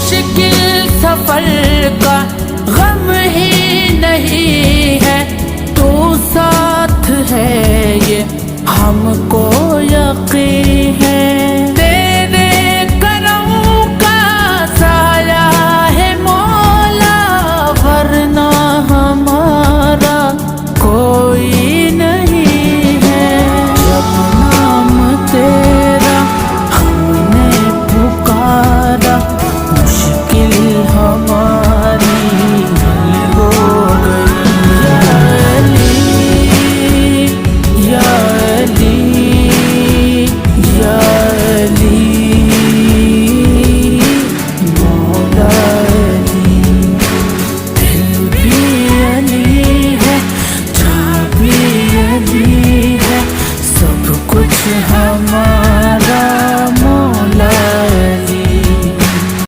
मुश्किल सफर का गम ही नहीं है, तू साथ है ये हमको यकीन